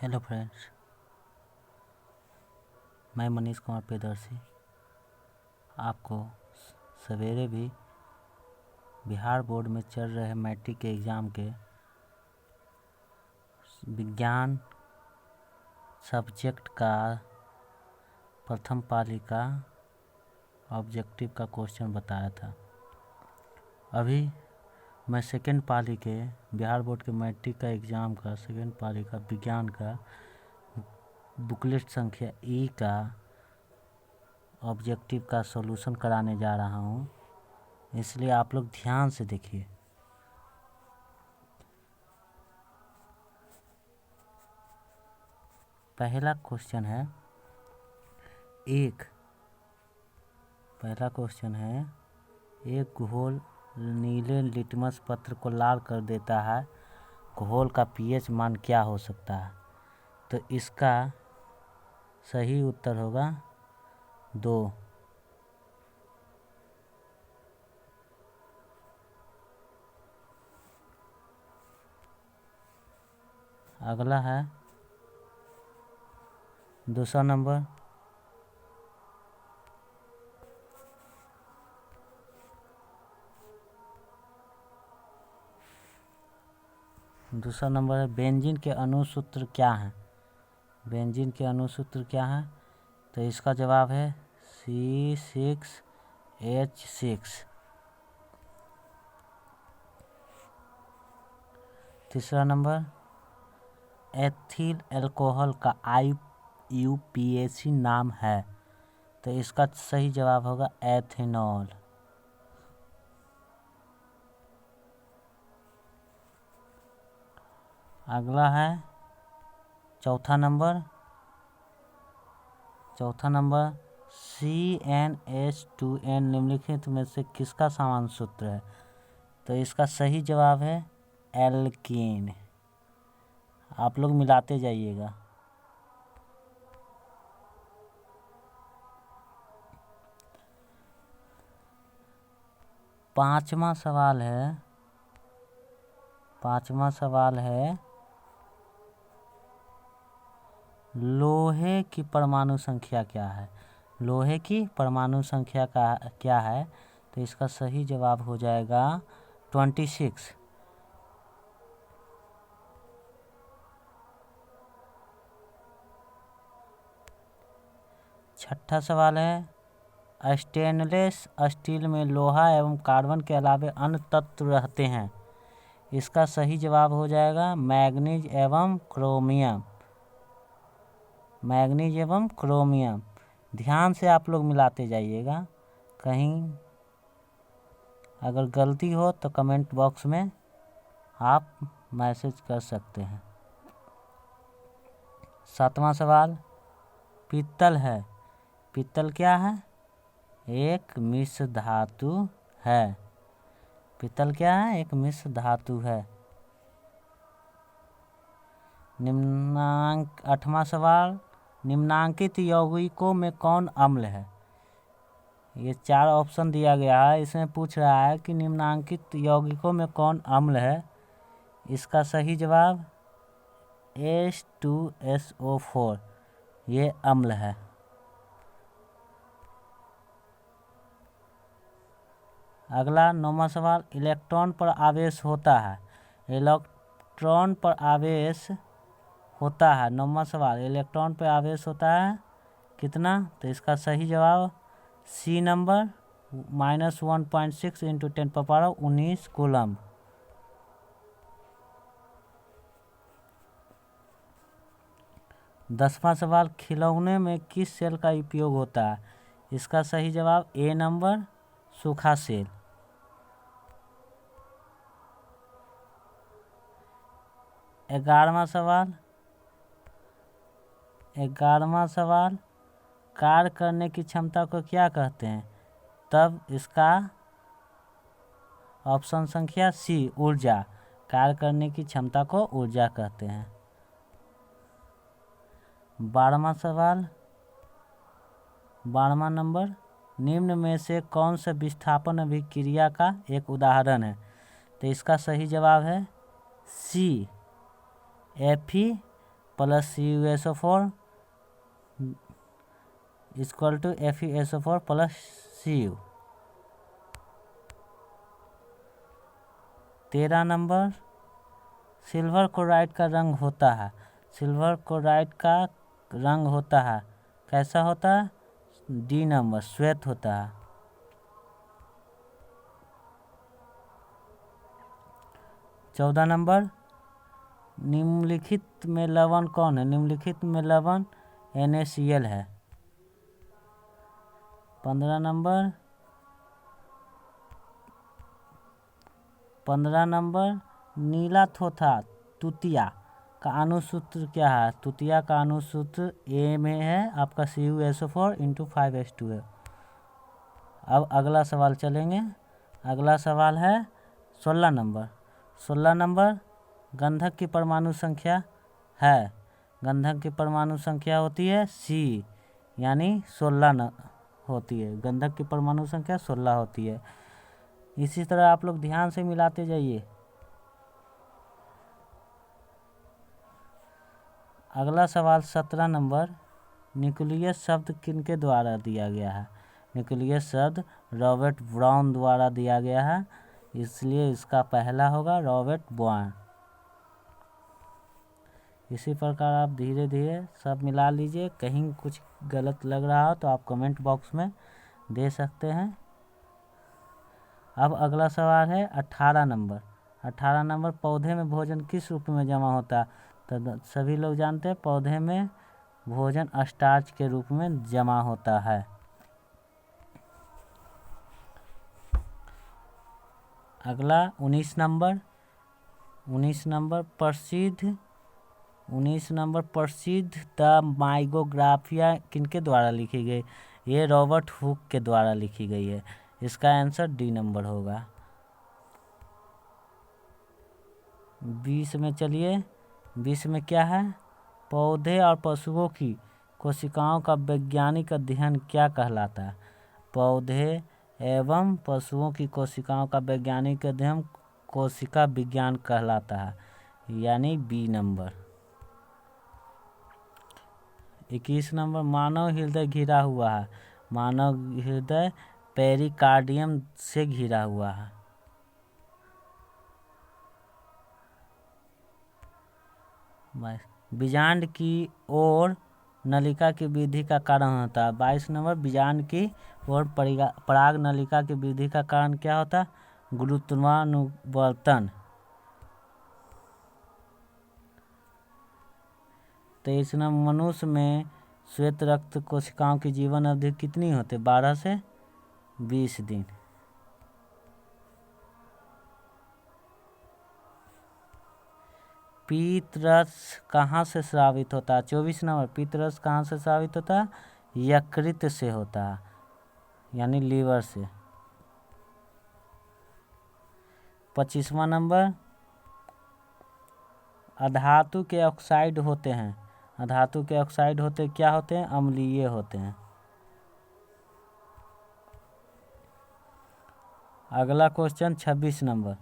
Hello friends, मैं मनीष कुमार प्रियदर्शी आपको सवेरे भी बिहार बोर्ड में चल रहे मैट्रिक के एग्ज़ाम के विज्ञान सब्जेक्ट का प्रथम पाली का ऑब्जेक्टिव का क्वेश्चन बताया था। अभी मैं सेकेंड पाली के बिहार बोर्ड के मैट्रिक का एग्ज़ाम का सेकेंड पाली का विज्ञान का बुकलेट संख्या ई का ऑब्जेक्टिव का सॉल्यूशन कराने जा रहा हूँ, इसलिए आप लोग ध्यान से देखिए। पहला क्वेश्चन है एक घोल नीले लिटमस पत्र को लाल कर देता है, घोल का पीएच मान क्या हो सकता है? तो इसका सही उत्तर होगा 2। अगला है दूसरा नंबर। दूसरा नंबर है बेंजीन के अणुसूत्र क्या है? बेंजीन के अणुसूत्र क्या है? तो इसका जवाब है C6H6। तीसरा नंबर एथिल अल्कोहल का IUPAC नाम है, तो इसका सही जवाब होगा एथेनॉल। अगला है चौथा नंबर CnH2n निम्नलिखित में से किसका समान सूत्र है? तो इसका सही जवाब है एल्कीन। आप लोग मिलाते जाइएगा। पांचवा सवाल है लोहे की परमाणु संख्या क्या है? लोहे की परमाणु संख्या क्या है? तो इसका सही जवाब हो जाएगा 26। छठा सवाल है स्टेनलेस स्टील में लोहा एवं कार्बन के अलावे अन्य तत्व रहते हैं, इसका सही जवाब हो जाएगा मैग्नीज एवं क्रोमियम। ध्यान से आप लोग मिलाते जाइएगा, कहीं अगर गलती हो तो कमेंट बॉक्स में आप मैसेज कर सकते हैं। सातवां सवाल पीतल है। पीतल क्या है? एक मिश्र धातु है। पीतल क्या है? एक मिश्र धातु है। आठवां सवाल निम्नांकित यौगिकों में कौन अम्ल है? ये 4 ऑप्शन दिया गया है, इसमें पूछ रहा है कि निम्नांकित यौगिकों में कौन अम्ल है। इसका सही जवाब H2SO4 ये अम्ल है। अगला 9वां सवाल इलेक्ट्रॉन पर आवेश होता है। 9वां सवाल इलेक्ट्रॉन पर आवेश होता है कितना? तो इसका सही जवाब C नंबर -1.6 × 10⁻19 कूलम। दसवां सवाल खिलौने में किस सेल का उपयोग होता है? इसका सही जवाब A नंबर सूखा सेल। 11वां सवाल कार्य करने की क्षमता को क्या कहते हैं? तब इसका ऑप्शन संख्या C ऊर्जा। कार्य करने की क्षमता को ऊर्जा कहते हैं। 12वां नंबर निम्न में से कौन सा विस्थापन अभिक्रिया का एक उदाहरण है? तो इसका सही जवाब है C Fe plus CuSO4 equal to FeSO4 plus Cu। 13 नंबर, सिल्वर क्लोराइड का रंग होता है, सिल्वर क्लोराइड का रंग होता है, कैसा होता है? D नंबर, श्वेत होता है। 14 नंबर, निम्नलिखित में लवण कौन है? निम्नलिखित में लवण NaCl है। 15 नंबर, 15 नंबर, नीला थोथा तुतिया का अणुसूत्र क्या है? तुतिया का अणुसूत्र A में है आपका CuSO4 × 5s2 है। अब अगला सवाल चलेंगे। अगला सवाल है 16 नंबर। 16 नंबर, गंधक की परमाणु संख्या है, गंधक की परमाणु संख्या होती है C, यानी 16 होती है। गंधक की परमाणु संख्या 16 होती है। इसी तरह आप लोग ध्यान से मिलाते जाइए। अगला सवाल 17 नंबर, न्यूक्लियस शब्द किनके द्वारा दिया गया है? न्यूक्लियस शब्द रॉबर्ट ब्राउन द्वारा दिया गया है, इसलिए इसका पहला होगा रॉबर्ट ब्राउन। इसी प्रकार आप धीरे धीरे सब मिला लीजिए। कहीं कुछ गलत लग रहा हो तो आप कमेंट बॉक्स में दे सकते हैं। अब अगला सवाल है 18 नंबर। 18 नंबर, पौधे में भोजन किस रूप में जमा होता है? तो सभी लोग जानते हैं पौधे में भोजन स्टार्च के रूप में जमा होता है। अगला 19 नंबर। 19 नंबर, प्रसिद्ध द माइक्रोग्राफिया किनके द्वारा लिखी गई? ये रॉबर्ट हुक के द्वारा लिखी गई है। इसका आंसर D नंबर होगा। 20 में चलिए, 20 में क्या है? पौधे और पशुओं की कोशिकाओं का वैज्ञानिक अध्ययन क्या कहलाता है? पौधे एवं पशुओं की कोशिकाओं का वैज्ञानिक अध्ययन कोशिका विज्ञान कहलाता है, यानी B नंबर। 21 नंबर, मानव हृदय घिरा हुआ है, मानव हृदय पेरिकार्डियम से घिरा हुआ है। बीजांड की ओर नलिका की वृद्धि का कारण होता है। 22 नंबर, बीजांड की ओर पराग नलिका की वृद्धि का कारण क्या होता है? गुरुत्वानुवर्तन। 23 नंबर, मनुष्य में श्वेत रक्त कोशिकाओं की जीवन अवधि कितनी होती है? 12 से 20 दिन। पीतरस कहाँ से स्रावित होता है? 24 नंबर, पीतरस कहाँ से स्रावित होता है? यकृत से होता है, यानी लीवर से। 25वां नंबर, अधातु के ऑक्साइड होते हैं, अधातु के ऑक्साइड होते क्या होते हैं? अम्लीय होते हैं। अगला क्वेश्चन 26 नंबर।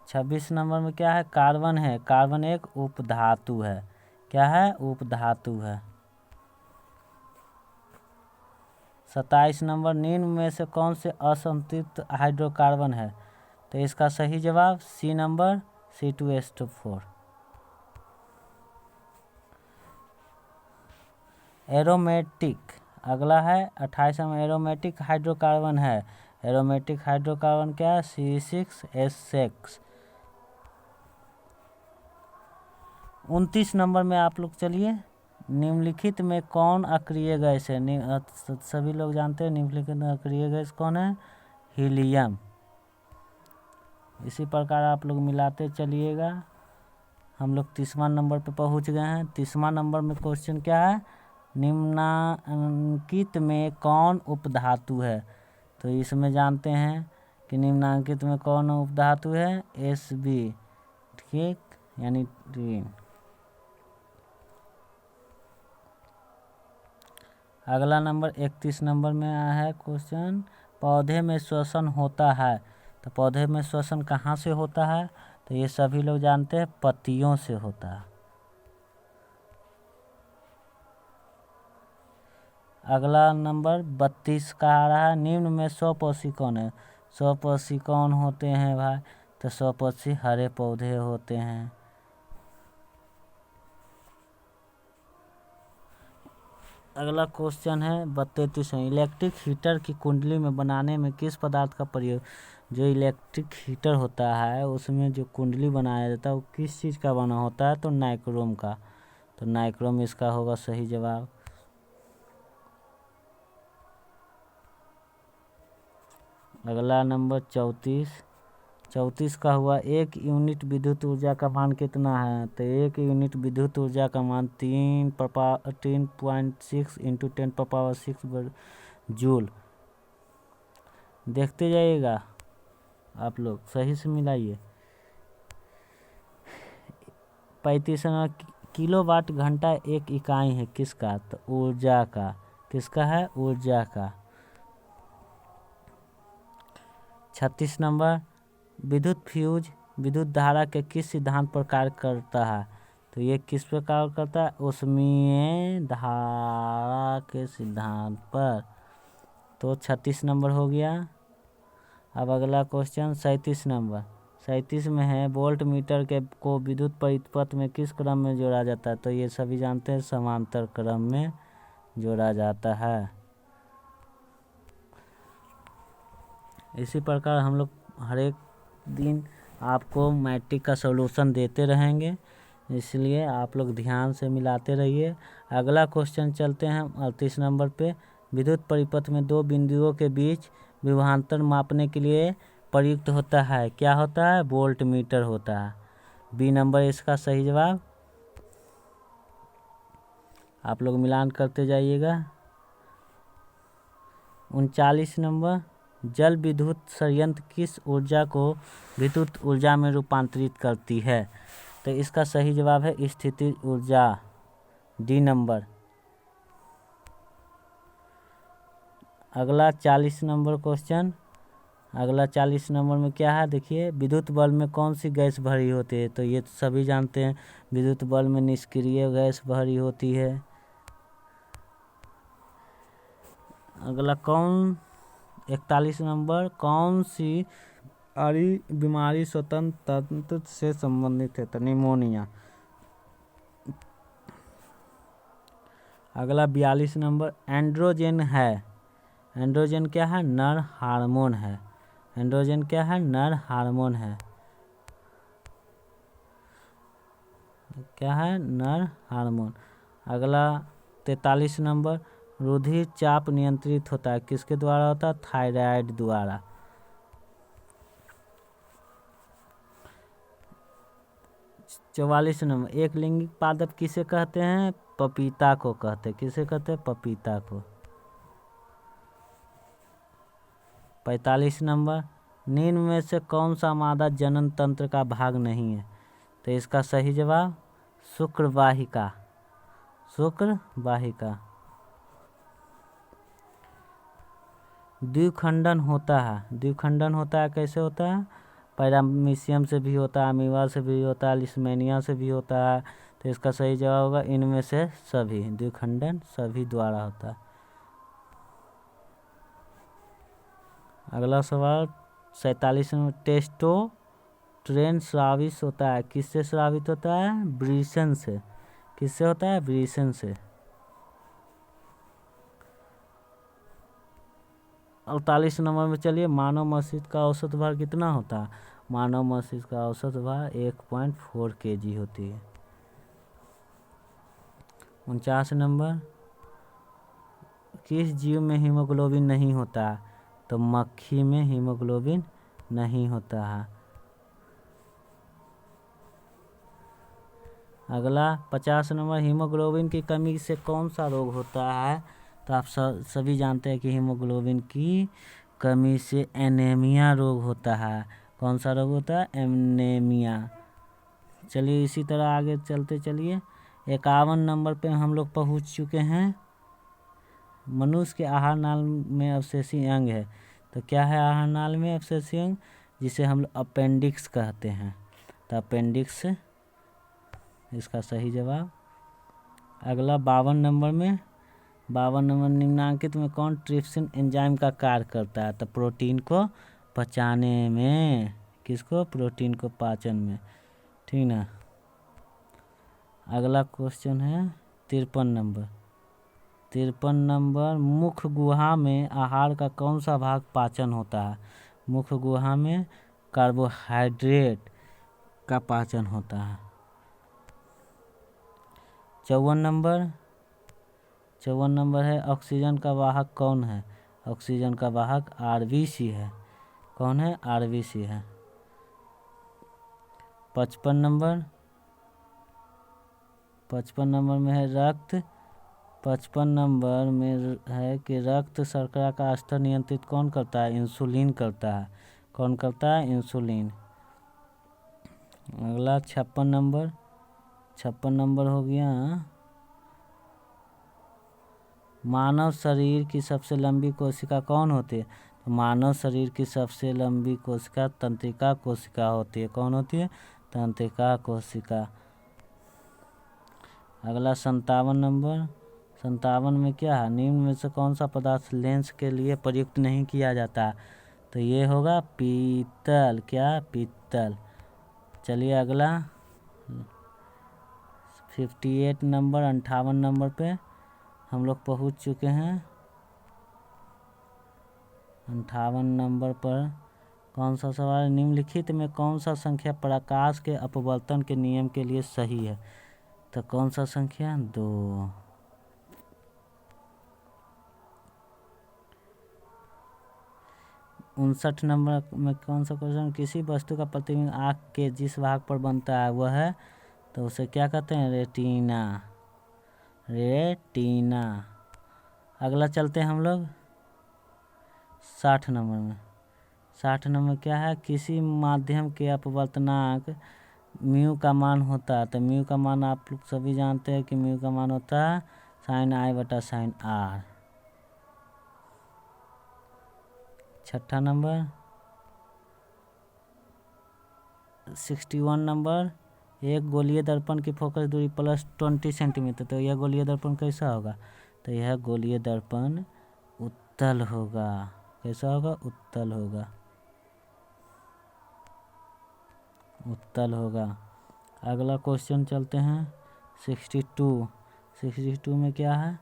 26 नंबर में क्या है? कार्बन है, कार्बन एक उपधातु है। क्या है? उपधातु है। 27 नंबर, निम्न में से कौन से असंतृप्त हाइड्रोकार्बन है? तो इसका सही जवाब C नंबर, C2H4। एरोमेटिक, अगला है 28 में, एरोमेटिक हाइड्रोकार्बन है। एरोमेटिक हाइड्रोकार्बन क्या है? C6H6। 29 नंबर में आप लोग चलिए, निम्नलिखित में कौन अक्रिय गैस है? सभी लोग जानते हैं निम्नलिखित अक्रिय गैस कौन है? हीलियम। इसी प्रकार आप लोग मिलाते चलिएगा। हम लोग 30वां नंबर पे पहुंच गए हैं। 30वां नंबर में क्वेश्चन क्या है? निम्नांकित में कौन उपधातु है? तो इसमें जानते हैं कि निम्नांकित में कौन उपधातु है? Sb, ठीक, यानी टीन। अगला नंबर 31 नंबर में आया है क्वेश्चन, पौधे में श्वसन होता है। तो पौधे में श्वसन कहाँ से होता है? तो ये सभी लोग जानते हैं पत्तियों से होता है। अगला नंबर 32 का आ रहा है, निम्न में स्वपोषी कौन है? स्वपोषी कौन होते हैं भाई? तो स्वपोषी हरे पौधे होते हैं। अगला क्वेश्चन है 32वां, इलेक्ट्रिक हीटर की कुंडली में बनाने में किस पदार्थ का प्रयोग? जो इलेक्ट्रिक हीटर होता है उसमें जो कुंडली बनाया जाता है वो किस चीज़ का बना होता है? तो नाइक्रोम का। तो नाइक्रोम इसका होगा सही जवाब। अगला नंबर 34 का हुआ, एक यूनिट विद्युत ऊर्जा का मान कितना है? तो एक यूनिट विद्युत ऊर्जा का मान 3.6 इंटू 10⁻6 जूल। देखते जाइएगा आप लोग, सही से मिलाइए। 35वां, किलोवाट घंटा एक इकाई है किसका? तो ऊर्जा का। किसका है? ऊर्जा का। 36 नंबर, विद्युत फ्यूज विद्युत धारा के किस सिद्धांत पर कार्य करता है? तो ये किस पर कार्य करता है? ऊष्मीय धारा के सिद्धांत पर। तो 36 नंबर हो गया। अब अगला क्वेश्चन 37 नंबर, 37 में है, वोल्ट मीटर के को विद्युत परिपथ में किस क्रम में जोड़ा जाता है? तो ये सभी जानते हैं, समांतर क्रम में जोड़ा जाता है। इसी प्रकार हम लोग हर एक दिन आपको मैट्रिक का सॉल्यूशन देते रहेंगे, इसलिए आप लोग ध्यान से मिलाते रहिए। अगला क्वेश्चन चलते हैं 38 नंबर पे, विद्युत परिपथ में दो बिंदुओं के बीच विभवांतर मापने के लिए प्रयुक्त होता है, क्या होता है? वोल्ट मीटर होता है। बी नंबर इसका सही जवाब। आप लोग मिलान करते जाइएगा। 39 नंबर, जल विद्युत संयंत्र किस ऊर्जा को विद्युत ऊर्जा में रूपांतरित करती है? तो इसका सही जवाब है स्थितिज ऊर्जा, डी नंबर। अगला 40 नंबर क्वेश्चन, अगला 40 नंबर में क्या है? देखिए, विद्युत बल्ब में कौन सी गैस भरी होती है? तो ये तो सभी जानते हैं, विद्युत बल्ब में निष्क्रिय गैस भरी होती है। अगला 41 नंबर, कौन सी बीमारी स्वतंत्र तंत्र से संबंधित है? तो निमोनिया। अगला 42 नंबर, एंड्रोजन है, एंड्रोजन क्या है? नर हार्मोन है। एंड्रोजन क्या है? नर हार्मोन है। क्या है? नर हार्मोन। अगला 43 नंबर, रुधिर चाप नियंत्रित होता है किसके द्वारा होता है? थायराइड द्वारा। चौवालीस नंबर, एक लिंगिक पादप किसे कहते हैं? पपीता को कहते हैं। किसे कहते हैं? पपीता को। 45 नंबर, निम्न में से कौन सा मादा जनन तंत्र का भाग नहीं है? तो इसका सही जवाब शुक्रवाहिका, शुक्रवाहिका। द्विखंडन होता है, द्विखंडन होता है, कैसे होता है? पैरामीशियम से भी होता है, अमीबा से भी होता है, लिस्मेनिया से भी होता है। तो इसका सही जवाब होगा इनमें से सभी, द्विखंडन सभी द्वारा होता है। अगला सवाल 47 में, टेस्टोस्टेरोन स्रावित होता है किससे स्रावित होता है? वृषण से। किससे होता है? वृषण से। 48 नंबर में चलिए, मानव मस्तिष्क का औसत भार कितना होता है? मानव मस्तिष्क का औसत भार 1.4 kg होती है। 49 नंबर, किस जीव में हीमोग्लोबिन नहीं होता है? तो मक्खी में हीमोग्लोबिन नहीं होता है। अगला 50 नंबर, हीमोग्लोबिन की कमी से कौन सा रोग होता है? तो आप सभी जानते हैं कि हीमोग्लोबिन की कमी से एनीमिया रोग होता है। कौन सा रोग होता है? एनीमिया। चलिए इसी तरह आगे चलते चलिए, 51 नंबर पे हम लोग पहुंच चुके हैं। मनुष्य के आहार नाल में अवशेषी अंग है, तो क्या है आहार नाल में अवशेषी अंग? जिसे हम लोग अपेंडिक्स कहते हैं। तो अपेंडिक्स इसका सही जवाब। अगला 52 नंबर में, 52 नंबर, निम्नांकित में कौन ट्रिप्सिन एंजाइम का कार्य करता है? तो प्रोटीन को पचाने में। किसको? प्रोटीन को पाचन में। ठीक ना। अगला क्वेश्चन है 53 नंबर। 53 नंबर, मुख गुहा में आहार का कौन सा भाग पाचन होता है? मुख गुहा में कार्बोहाइड्रेट का पाचन होता है। 54 नंबर। 54 नंबर है, ऑक्सीजन का वाहक कौन है? ऑक्सीजन का वाहक आरबीसी है। कौन है? आरबीसी है। 55 नंबर। 55 नंबर में है रक्त। 55 नंबर में है कि रक्त शर्करा का स्तर नियंत्रित कौन करता है? इंसुलिन करता है। कौन करता है? इंसुलिन। अगला 56 नंबर। 56 नंबर हो गया, मानव शरीर की सबसे लंबी कोशिका कौन होती है? तो मानव शरीर की सबसे लंबी कोशिका तंत्रिका कोशिका होती है। कौन होती है? तंत्रिका कोशिका। अगला 57 नंबर। 57 में क्या है? निम्न में से कौन सा पदार्थ लेंस के लिए प्रयुक्त नहीं किया जाता? तो ये होगा पीतल। क्या? पीतल। चलिए अगला 58 नंबर, 58 नंबर पे हम लोग पहुँच चुके हैं। 58 नंबर पर कौन सा सवाल? निम्नलिखित में कौन सा संख्या प्रकाश के अपवर्तन के नियम के लिए सही है? तो कौन सा संख्या? 2। 59 नंबर में कौन सा क्वेश्चन? किसी वस्तु का प्रतिबिंब आँख के जिस भाग पर बनता है वह है, तो उसे क्या कहते हैं? रेटिना। रेटिना। अगला चलते हैं हम लोग 60 नंबर में। 60 नंबर क्या है? किसी माध्यम के अपवर्तनांक म्यू का मान होता है। तो म्यू का मान आप लोग सभी जानते हैं कि म्यू का मान होता है साइन आई बटा साइन आर। 6 नंबर 61 नंबर, एक गोलीय दर्पण की फोकस दूरी +20 सेंटीमीटर। तो यह गोलीय दर्पण कैसा होगा? तो यह गोलीय दर्पण उत्तल होगा। कैसा होगा? उत्तल होगा। उत्तल होगा। अगला क्वेश्चन चलते हैं 62। 62 में क्या है?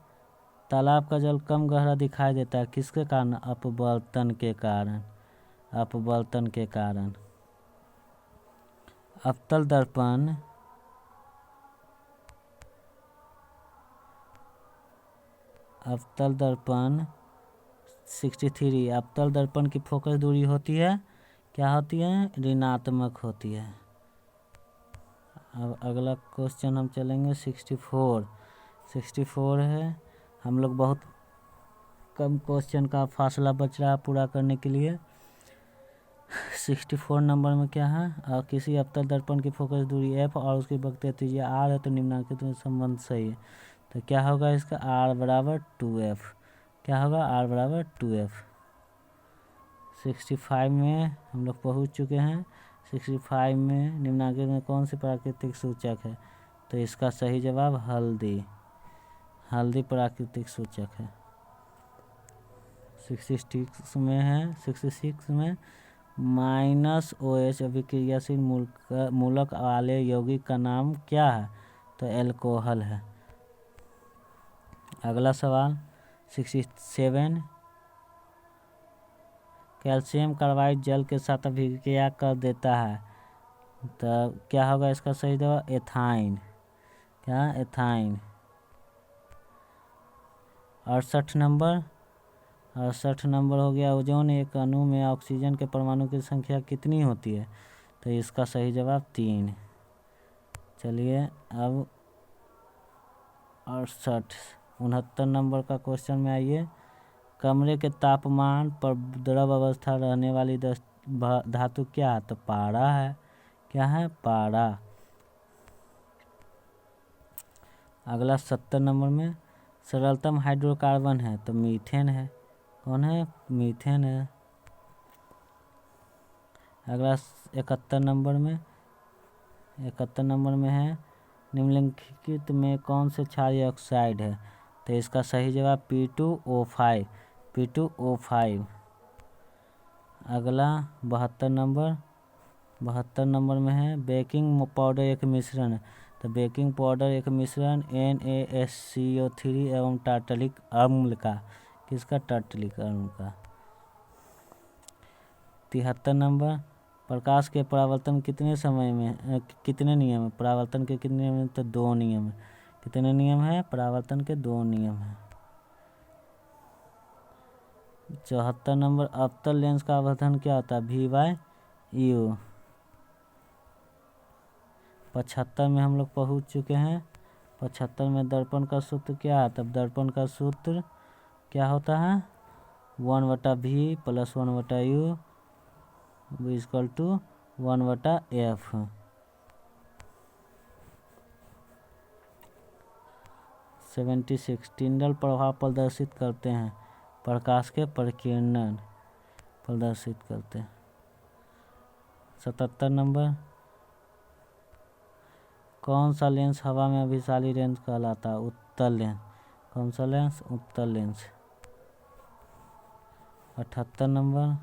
तालाब का जल कम गहरा दिखाई देता है, किसके कारण? अपवर्तन के कारण। अपवर्तन के कारण। अवतल दर्पण अवतल दर्पण 63, अवतल दर्पण की फोकस दूरी होती है, क्या होती है? ऋणात्मक होती है। अब अगला क्वेश्चन हम चलेंगे 64। 64 है, हम लोग बहुत कम क्वेश्चन का फासला बच रहा है पूरा करने के लिए। 64 नंबर में क्या है? और किसी अवतल दर्पण की फोकस दूरी f और उसकी वक्रीय त्रिज्या r है, तो निम्नलिखित में संबंध सही है। तो क्या होगा इसका? r बराबर 2f। क्या होगा? r बराबर 2f। 65 में हम लोग पहुँच चुके हैं। 65 में निम्नलिखित में कौन सी प्राकृतिक सूचक है? तो इसका सही जवाब हल्दी। हल्दी प्राकृतिक सूचक है। 66 में है, 66 में -OH अभिक्रियाशील मूलक वाले यौगिक का नाम क्या है? तो एल्कोहल है। अगला सवाल 67, कैल्शियम कार्बाइड जल के साथ अभिक्रिया कर देता है, तो क्या होगा इसका सही जवाब? एथाइन। क्या? एथाइन। 68 नंबर। 68 नंबर हो गया, ओजोन एक अणु में ऑक्सीजन के परमाणु की संख्या कितनी होती है? तो इसका सही जवाब 3। चलिए अब 69 नंबर का क्वेश्चन में आइए। कमरे के तापमान पर द्रव अवस्था रहने वाली धातु क्या है? तो पारा है। क्या है? पारा। अगला 70 नंबर में सरलतम हाइड्रोकार्बन है, तो मीथेन है। कौन है? मीथेन है। अगला 71 नंबर में 71 नंबर में है, निम्नलिखित में कौन से क्षारीय ऑक्साइड है? तो इसका सही जवाब P2O5, P2O5। अगला 72 नंबर में है बेकिंग पाउडर एक मिश्रण है। तो बेकिंग पाउडर एक मिश्रण NaSCO3 एवं टार्टलिक अम्ल का, किसका? टार्टलिक अम्ल का। 73 नंबर प्रकाश के परावर्तन कितने समय में कितने नियम है? परावर्तन के कितने नियम है? तो 2 नियम है। कितने नियम है? परावर्तन के 2 नियम है। 74 नंबर अवतल लेंस का आवर्धन क्या होता है? V/U। 75 में हम लोग पहुँच चुके हैं। 75 में दर्पण का सूत्र क्या है? तब दर्पण का सूत्र क्या होता है? 1/V + 1/U = 1/F। 76 टिंडल प्रभाव प्रदर्शित करते हैं, प्रकाश के प्रकीर्णन प्रदर्शित करते हैं। 77 नंबर कौन सा लेंस हवा में अभिसारी लेंस कहलाता है? उत्तल लेंस। कौन सा लेंस? उत्तल लेंस। 78 नंबर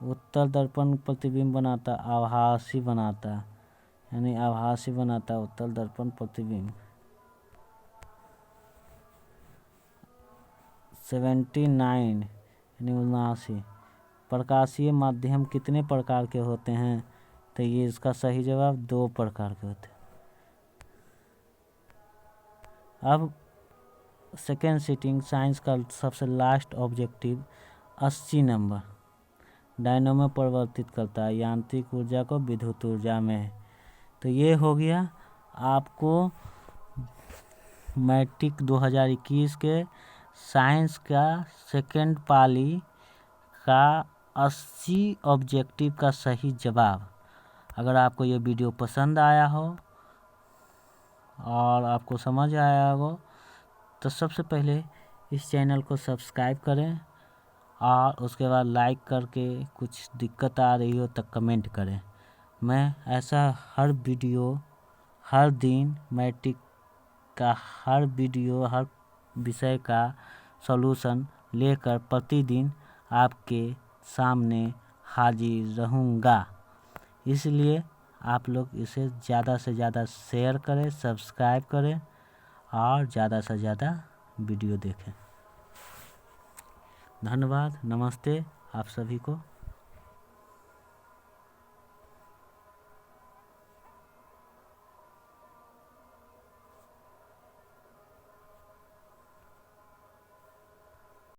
उत्तल दर्पण प्रतिबिंब बनाता, आभासी बनाता, यानी आभासी बनाता उत्तल दर्पण प्रतिबिंब। 79 यानी 79 प्रकाशीय माध्यम कितने प्रकार के होते हैं? तो ये इसका सही जवाब 2 प्रकार के होते हैं। अब सेकेंड सिटिंग साइंस का सबसे लास्ट ऑब्जेक्टिव 80 नंबर डायनोमो परिवर्तित करता है यांत्रिक ऊर्जा को विद्युत ऊर्जा में। तो ये हो गया आपको मैट्रिक 2021 के साइंस का सेकेंड पाली का 80 ऑब्जेक्टिव का सही जवाब। अगर आपको ये वीडियो पसंद आया हो और आपको समझ आया हो तो सबसे पहले इस चैनल को सब्सक्राइब करें और उसके बाद लाइक करके कुछ दिक्कत आ रही हो तो कमेंट करें। मैं ऐसा हर वीडियो हर दिन मैट्रिक का हर वीडियो हर विषय का सॉल्यूशन लेकर प्रतिदिन आपके सामने हाजिर रहूँगा। इसलिए आप लोग इसे ज़्यादा से ज़्यादा शेयर करें, सब्सक्राइब करें और ज़्यादा से ज़्यादा वीडियो देखें। धन्यवाद, नमस्ते आप सभी को।